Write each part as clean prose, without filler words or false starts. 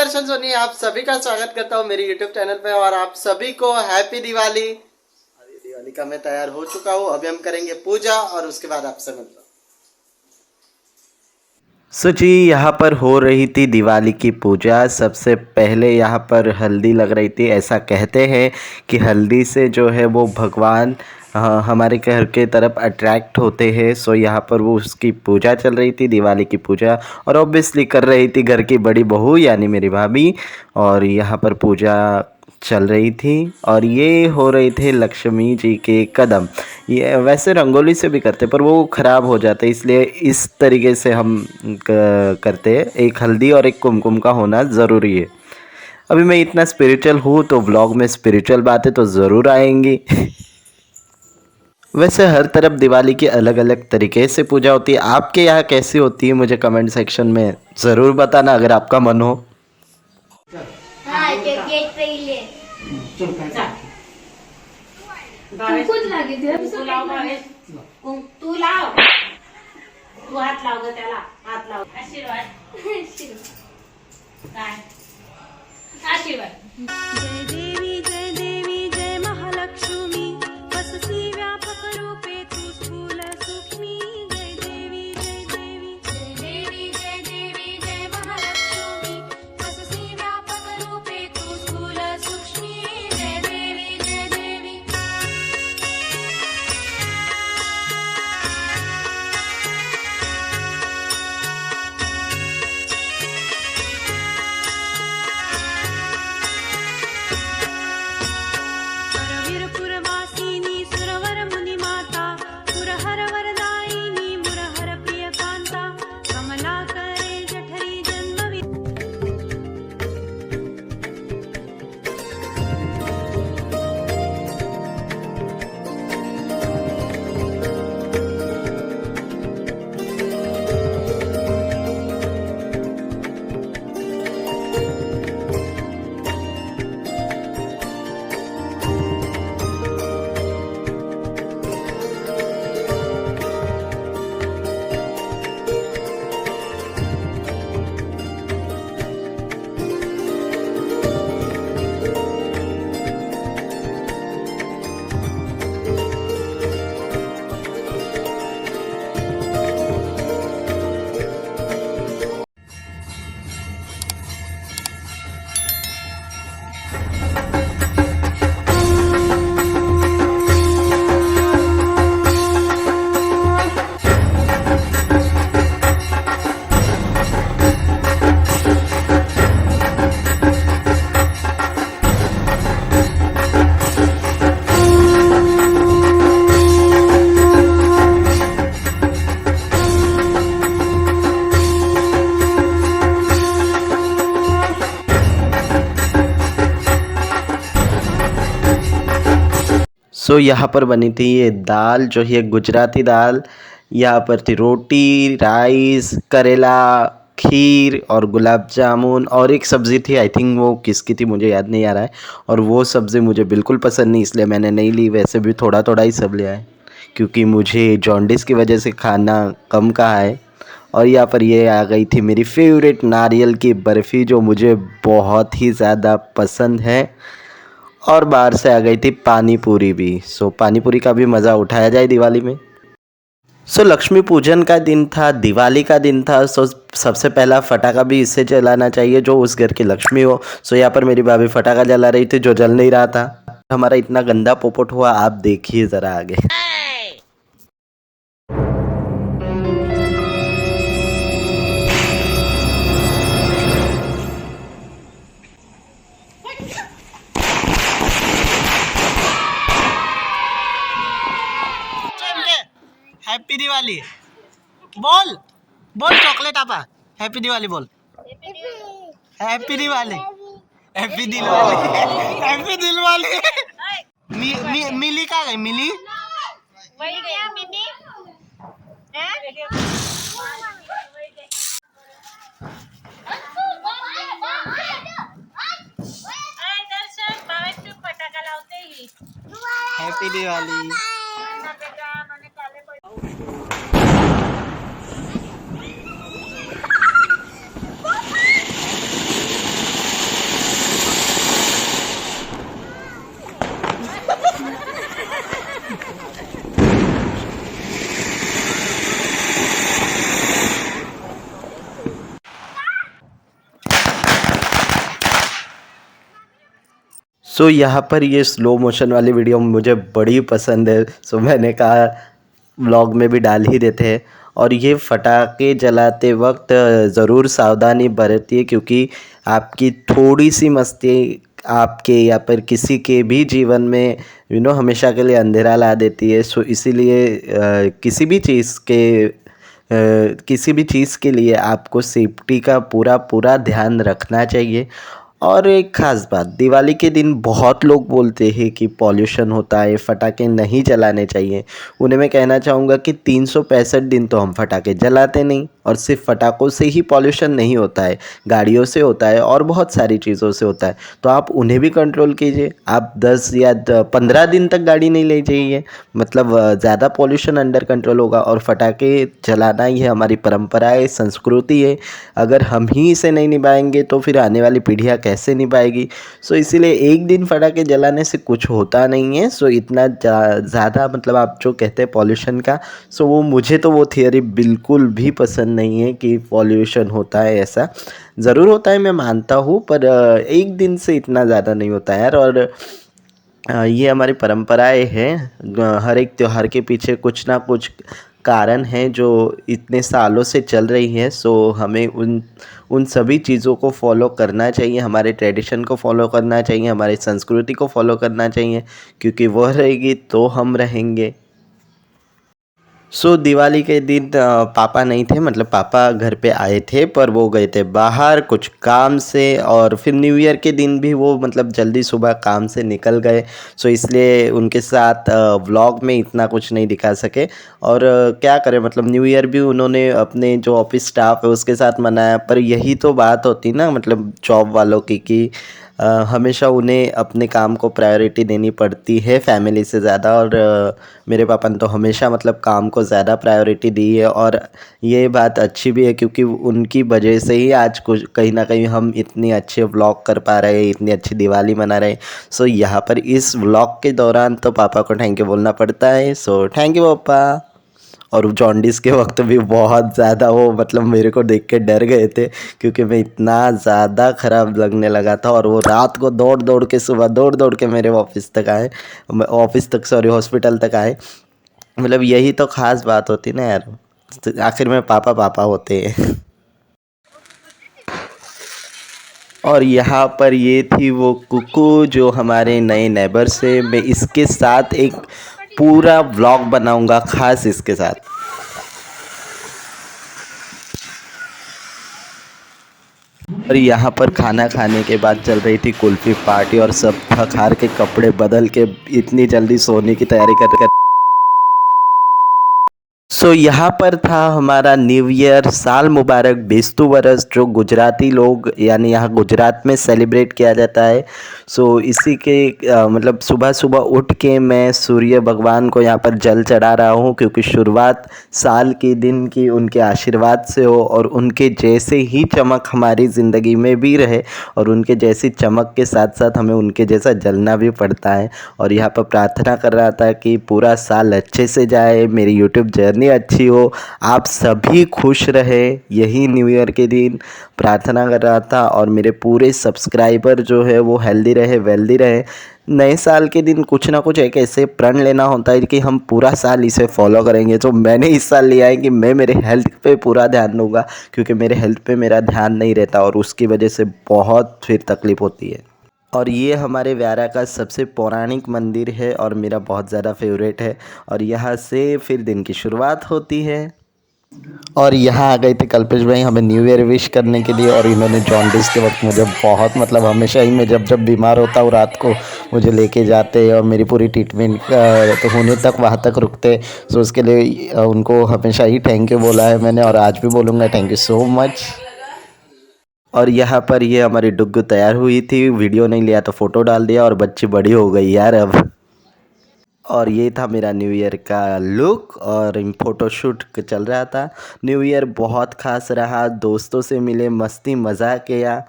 दर्शन सोनी, आप सभी का स्वागत करता हूँ मेरी यूट्यूब चैनल पे और आप सभी को हैप्पी दिवाली। अभी दिवाली का मैं तैयार हो चुका हूँ, अभी हम करेंगे पूजा और उसके बाद आपसे मिलता हूँ। सो जी, यहाँ पर हो रही थी दिवाली की पूजा। सबसे पहले यहाँ पर हल्दी लग रही थी। ऐसा कहते हैं कि हल्दी से जो है वो भगवान हमारे घर के तरफ अट्रैक्ट होते हैं। सो यहाँ पर वो उसकी पूजा चल रही थी, दिवाली की पूजा, और ऑब्वियसली कर रही थी घर की बड़ी बहू यानी मेरी भाभी। और यहाँ पर पूजा चल रही थी और ये हो रहे थे लक्ष्मी जी के कदम। ये वैसे रंगोली से भी करते पर वो ख़राब हो जाते, इसलिए इस तरीके से हम करते हैं। एक हल्दी और एक कुमकुम का होना ज़रूरी है। अभी मैं इतना स्पिरिचुअल हूँ तो व्लॉग में स्पिरिचुअल बातें तो ज़रूर आएंगी। वैसे हर तरफ दिवाली की अलग अलग तरीके से पूजा होती है। आपके यहाँ कैसी होती है मुझे कमेंट सेक्शन में ज़रूर बताना अगर आपका मन हो। हाँ, ते गेट पे ही ले। कुंकूच लागे ते तू लाव बाहेर. तू लाव. तू हात लाव ग त्याला. हात लाव. आशीर्वाद. काय? आशीर्वाद. जय देवी जय महालक्ष्मी वससी व्यापक रूपे तू स्थूल सूक्ष्मी जय देवी जय महालक्ष्मी वससी व्यापक रूपे तू स्थूल सूक्ष्मी जय देवी वीरपुरवासिनी सुरवर मुनि माता पुरहर वरदायिनी मुरहर प्रिय कांता कमला करे जठरी जन्म सो यहाँ पर बनी थी ये दाल जो है गुजराती दाल। यहाँ पर थी रोटी, राइस, करेला, खीर और गुलाब जामुन और एक सब्ज़ी थी। आई थिंक वो किसकी थी मुझे याद नहीं आ रहा है। और वो सब्ज़ी मुझे बिल्कुल पसंद नहीं, इसलिए मैंने नहीं ली। वैसे भी थोड़ा थोड़ा ही सब लिया है क्योंकि मुझे जॉन्डिस की वजह से खाना कम कहा है। और यहाँ पर ये आ गई थी मेरी फेवरेट नारियल की बर्फ़ी जो मुझे बहुत ही ज़्यादा पसंद है। और बाहर से आ गई थी पानी पूरी भी। सो पानी पूरी का भी मज़ा उठाया जाए दिवाली में। सो लक्ष्मी पूजन का दिन था, दिवाली का दिन था। सो सबसे पहला फटाका भी इससे जलाना चाहिए जो उस घर की लक्ष्मी हो। सो यहाँ पर मेरी भाभी फटाका जला रही थी जो जल नहीं रहा था। हमारा इतना गंदा पोपट हुआ, आप देखिए ज़रा आगे। हैप्पी दिवाली बोल बोल, चॉकलेट आपा हैप्पी दिवाली बोल। Happy Diwali, happy Diwali, happy Diwali. मिली का गई मिली वही गया मिनी. दर्शन बाबाची फटाका लावते ही. हैप्पी दिवाली। सो यहाँ पर ये स्लो मोशन वाली वीडियो मुझे बड़ी पसंद है, सो मैंने कहा व्लॉग में भी डाल ही देते हैं। और ये फटाके जलाते वक्त ज़रूर सावधानी बरतिए, क्योंकि आपकी थोड़ी सी मस्ती आपके या फिर किसी के भी जीवन में हमेशा के लिए अंधेरा ला देती है। सो इसीलिए किसी भी चीज़ के लिए आपको सेफ्टी का पूरा ध्यान रखना चाहिए। और एक ख़ास बात, दिवाली के दिन बहुत लोग बोलते हैं कि पॉल्यूशन होता है, फटाके नहीं जलाने चाहिए। उन्हें मैं कहना चाहूँगा कि 365 दिन तो हम फटाके जलाते नहीं, और सिर्फ फटाकों से ही पॉल्यूशन नहीं होता है, गाड़ियों से होता है और बहुत सारी चीज़ों से होता है। तो आप उन्हें भी कंट्रोल कीजिए। आप 10 या 15 दिन तक गाड़ी नहीं ले जाइए, मतलब ज़्यादा पॉल्यूशन अंडर कंट्रोल होगा। और फटाके जलाना ही हमारी परंपरा है, संस्कृति है। अगर हम ही इसे नहीं निभाएंगे तो फिर आने वाली पीढ़ियाँ कैसे निभाएगी। सो इसीलिए एक दिन फटाके जलाने से कुछ होता नहीं है। सो इतना ज़्यादा मतलब आप जो कहते हैं पॉल्यूशन का, सो मुझे तो वो थियरी बिल्कुल भी पसंद नहीं है कि पॉल्यूशन होता है। ऐसा ज़रूर होता है, मैं मानता हूँ, पर एक दिन से इतना ज़्यादा नहीं होता यार। और ये हमारी परंपराएं हैं, हर एक त्यौहार के पीछे कुछ ना कुछ कारण हैं जो इतने सालों से चल रही हैं। सो हमें उन सभी चीज़ों को फॉलो करना चाहिए, हमारे ट्रेडिशन को फॉलो करना चाहिए, हमारी संस्कृति को फॉलो करना चाहिए, क्योंकि वह रहेगी तो हम रहेंगे। सो दिवाली के दिन पापा नहीं थे, मतलब पापा घर पे आए थे पर वो गए थे बाहर कुछ काम से। और फिर न्यू ईयर के दिन भी वो मतलब जल्दी सुबह काम से निकल गए। सो इसलिए उनके साथ व्लॉग में इतना कुछ नहीं दिखा सके। और क्या करें, मतलब न्यू ईयर भी उन्होंने अपने जो ऑफिस स्टाफ है उसके साथ मनाया। पर यही तो बात होती ना, मतलब जॉब वालों की, कि हमेशा उन्हें अपने काम को प्रायोरिटी देनी पड़ती है फैमिली से ज़्यादा। और मेरे पापा ने तो हमेशा मतलब काम को ज़्यादा प्रायोरिटी दी है। और ये बात अच्छी भी है, क्योंकि उनकी वजह से ही आज कुछ कहीं ना कहीं हम इतनी अच्छे व्लॉग कर पा रहे हैं, इतनी अच्छी दिवाली मना रहे हैं। सो यहाँ पर इस व्लॉग के दौरान तो पापा को थैंक यू बोलना पड़ता है। सो थैंक यू पापा। और जॉन्डिस के वक्त भी बहुत ज़्यादा वो मतलब मेरे को देख के डर गए थे, क्योंकि मैं इतना ज़्यादा ख़राब लगने लगा था। और वो रात को दौड़ दौड़ के, सुबह दौड़ दौड़ के मेरे हॉस्पिटल तक आए। मतलब यही तो ख़ास बात होती ना यार, आखिर में पापा पापा होते हैं। और यहाँ पर ये थी वो कुकू जो हमारे नए नेबर से। मैं इसके साथ एक पूरा व्लॉग बनाऊंगा खास इसके साथ। और यहाँ पर खाना खाने के बाद चल रही थी कुल्फी पार्टी, और सब थक हार के कपड़े बदल के इतनी जल्दी सोने की तैयारी कर। सो यहाँ पर था हमारा न्यू ईयर, साल मुबारक, बेस्तु वरस, जो गुजराती लोग यानी यहाँ गुजरात में सेलिब्रेट किया जाता है। सो इसी के मतलब सुबह सुबह उठ के मैं सूर्य भगवान को यहाँ पर जल चढ़ा रहा हूँ, क्योंकि शुरुआत साल के दिन की उनके आशीर्वाद से हो, और उनके जैसे ही चमक हमारी ज़िंदगी में भी रहे। और उनके जैसी चमक के साथ साथ हमें उनके जैसा जलना भी पड़ता है। और यहाँ पर प्रार्थना कर रहा था कि पूरा साल अच्छे से जाए, मेरी यूट्यूब जर्नी अच्छी हो, आप सभी खुश रहे, यही न्यू ईयर के दिन प्रार्थना कर रहा था। और मेरे पूरे सब्सक्राइबर जो है वो हेल्दी रहे, वेल्दी रहे। नए साल के दिन कुछ ना कुछ एक ऐसे प्रण लेना होता है कि हम पूरा साल इसे फॉलो करेंगे। तो मैंने इस साल लिया है कि मैं मेरे हेल्थ पे पूरा ध्यान दूंगा, क्योंकि मेरे हेल्थ पे मेरा ध्यान नहीं रहता और उसकी वजह से बहुत फिर तकलीफ होती है। और ये हमारे व्यारा का सबसे पौराणिक मंदिर है और मेरा बहुत ज़्यादा फेवरेट है। और यहाँ से फिर दिन की शुरुआत होती है। और यहाँ आ गए थे कल्पेश भाई हमें न्यू ईयर विश करने के लिए। और इन्होंने जॉन्डिस के वक्त मुझे बहुत मतलब हमेशा ही मैं जब बीमार होता हूँ रात को मुझे लेके जाते और मेरी पूरी ट्रीटमेंट तो होने तक वहाँ तक रुकते। सो उसके लिए उनको हमेशा ही थैंक यू बोला है मैंने, और आज भी बोलूँगा थैंक यू सो मच। और यहाँ पर ये हमारी डुग्गू तैयार हुई थी, वीडियो नहीं लिया तो फ़ोटो डाल दिया, और बच्ची बड़ी हो गई यार अब। और ये था मेरा न्यू ईयर का लुक, और फ़ोटोशूट चल रहा था। न्यू ईयर बहुत ख़ास रहा, दोस्तों से मिले, मस्ती मज़ाक किया।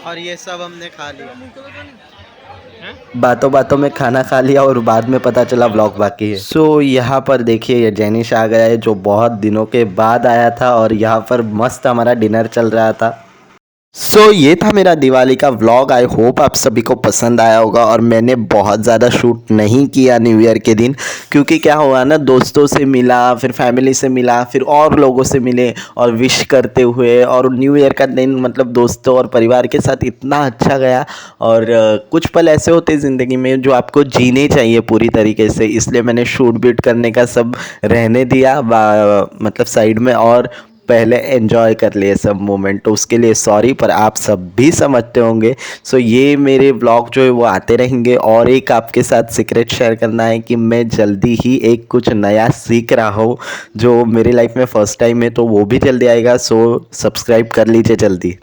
और ये सब हमने खा लिया, बातों बातों में खाना खा लिया और बाद में पता चला व्लॉग बाकी है। सो यहाँ पर देखिए ये जेनिश आ गया है जो बहुत दिनों के बाद आया था, और यहाँ पर मस्त हमारा डिनर चल रहा था। ये था मेरा दिवाली का व्लॉग। आई होप आप सभी को पसंद आया होगा। और मैंने बहुत ज़्यादा शूट नहीं किया न्यू ईयर के दिन, क्योंकि क्या हुआ ना, दोस्तों से मिला, फिर फैमिली से मिला, फिर और लोगों से मिले और विश करते हुए। और न्यू ईयर का दिन मतलब दोस्तों और परिवार के साथ इतना अच्छा गया। और कुछ पल ऐसे होते हैं ज़िंदगी में जो आपको जीने चाहिए पूरी तरीके से, इसलिए मैंने शूट बीट करने का सब रहने दिया मतलब साइड में, और पहले एंजॉय कर लिए सब मोमेंट। तो उसके लिए सॉरी, पर आप सब भी समझते होंगे। ये मेरे व्लॉग जो है वो आते रहेंगे। और एक आपके साथ सीक्रेट शेयर करना है कि मैं जल्दी ही एक कुछ नया सीख रहा हूँ जो मेरी लाइफ में फ़र्स्ट टाइम है, तो वो भी जल्दी आएगा। सब्सक्राइब कर लीजिए जल्दी।